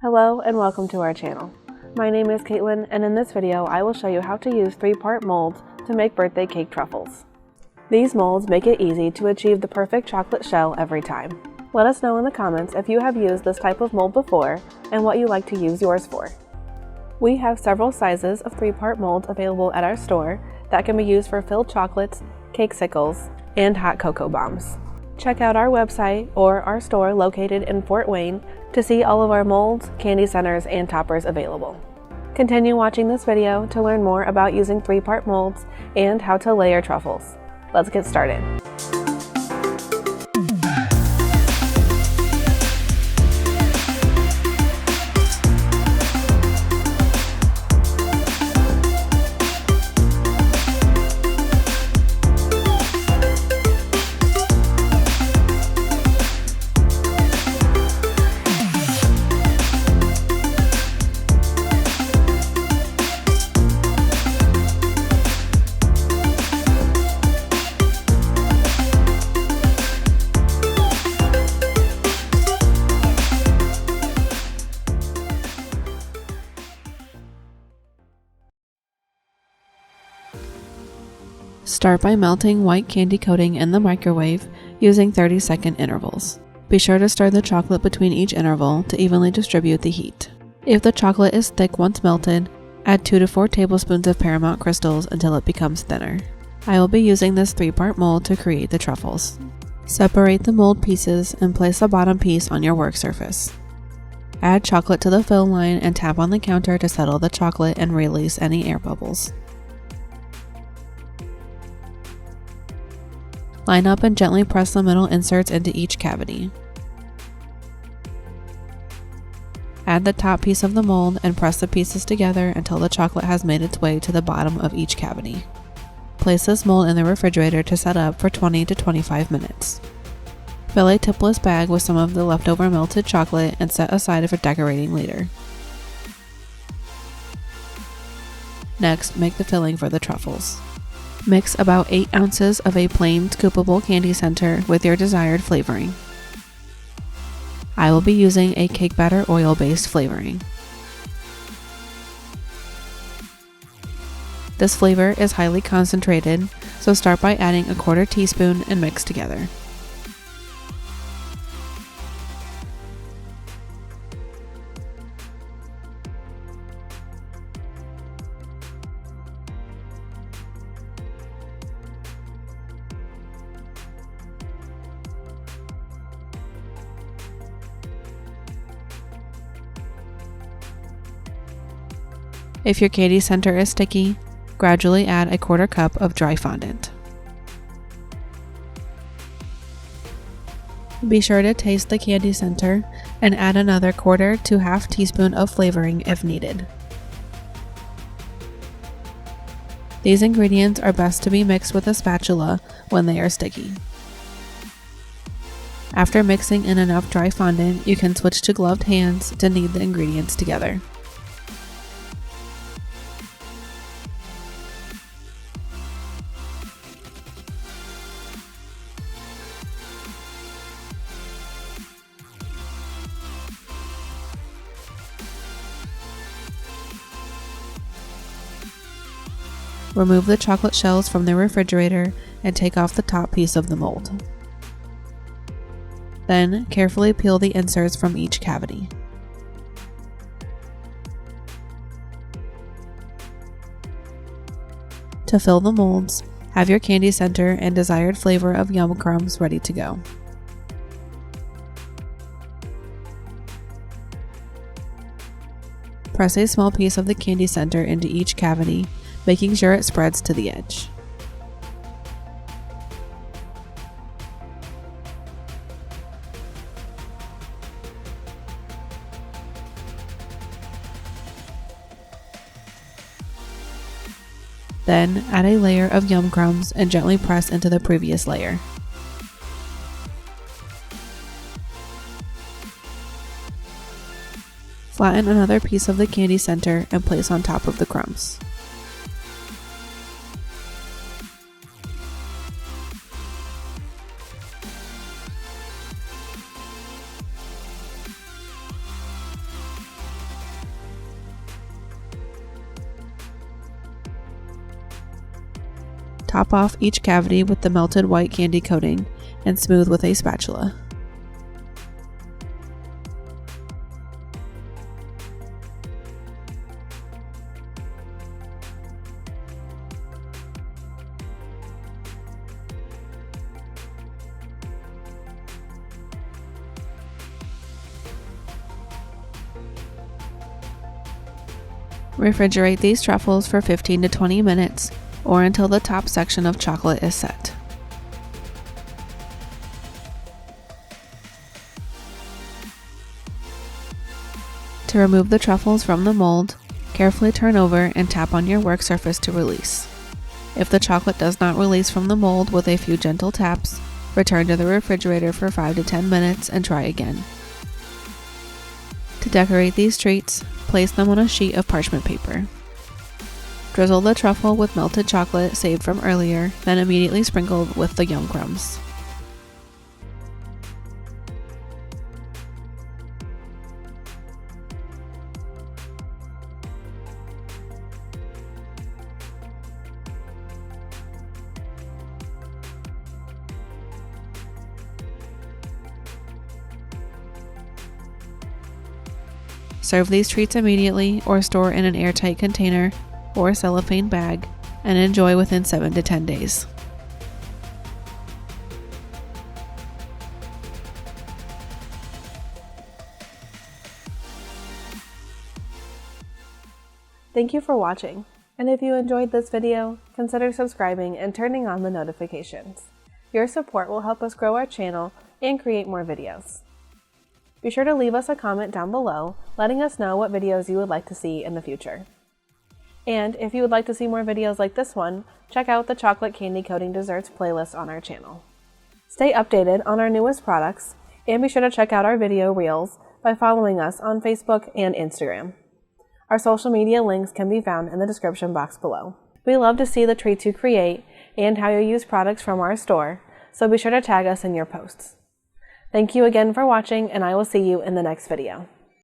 Hello and welcome to our channel. My name is Caitlin, and in this video I will show you how to use 3-part molds to make birthday cake truffles. These molds make it easy to achieve the perfect chocolate shell every time. Let us know in the comments if you have used this type of mold before and what you like to use yours for. We have several sizes of 3-part molds available at our store that can be used for filled chocolates, cakesicles, and hot cocoa bombs. Check out our website or our store located in Fort Wayne to see all of our molds, candy centers, and toppers available. Continue watching this video to learn more about using 3-part molds and how to layer truffles. Let's get started. Start by melting white candy coating in the microwave using 30-second intervals. Be sure to stir the chocolate between each interval to evenly distribute the heat. If the chocolate is thick once melted, add 2 to 4 tablespoons of Paramount crystals until it becomes thinner. I will be using this 3-part mold to create the truffles. Separate the mold pieces and place the bottom piece on your work surface. Add chocolate to the fill line and tap on the counter to settle the chocolate and release any air bubbles. Line up and gently press the middle inserts into each cavity. Add the top piece of the mold and press the pieces together until the chocolate has made its way to the bottom of each cavity. Place this mold in the refrigerator to set up for 20 to 25 minutes. Fill a tipless bag with some of the leftover melted chocolate and set aside for decorating later. Next, make the filling for the truffles. Mix about 8 ounces of a plain scoopable candy center with your desired flavoring. I will be using a cake batter oil-based flavoring. This flavor is highly concentrated, so start by adding a 1/4 teaspoon and mix together. If your candy center is sticky, gradually add a 1/4 cup of dry fondant. Be sure to taste the candy center and add another 1/4 to 1/2 teaspoon of flavoring if needed. These ingredients are best to be mixed with a spatula when they are sticky. After mixing in enough dry fondant, you can switch to gloved hands to knead the ingredients together. Remove the chocolate shells from the refrigerator and take off the top piece of the mold. Then, carefully peel the inserts from each cavity. To fill the molds, have your candy center and desired flavor of yum crumbs ready to go. Press a small piece of the candy center into each cavity, making sure it spreads to the edge. Then, add a layer of yum crumbs and gently press into the previous layer. Flatten another piece of the candy center and place on top of the crumbs. Top off each cavity with the melted white candy coating and smooth with a spatula. Refrigerate these truffles for 15 to 20 minutes or until the top section of chocolate is set. To remove the truffles from the mold, carefully turn over and tap on your work surface to release. If the chocolate does not release from the mold with a few gentle taps, return to the refrigerator for 5 to 10 minutes and try again. To decorate these treats, place them on a sheet of parchment paper. Drizzle the truffle with melted chocolate saved from earlier, then immediately sprinkle with the yum crumbs. Serve these treats immediately or store in an airtight container or cellophane bag and enjoy within 7 to 10 days. Thank you for watching, and if you enjoyed this video, consider subscribing and turning on the notifications. Your support will help us grow our channel and create more videos. Be sure to leave us a comment down below, letting us know what videos you would like to see in the future. And if you would like to see more videos like this one, check out the chocolate candy coating desserts playlist on our channel. Stay updated on our newest products, and be sure to check out our video reels by following us on Facebook and Instagram. Our social media links can be found in the description box below. We love to see the treats you create and how you use products from our store, so be sure to tag us in your posts. Thank you again for watching, and I will see you in the next video.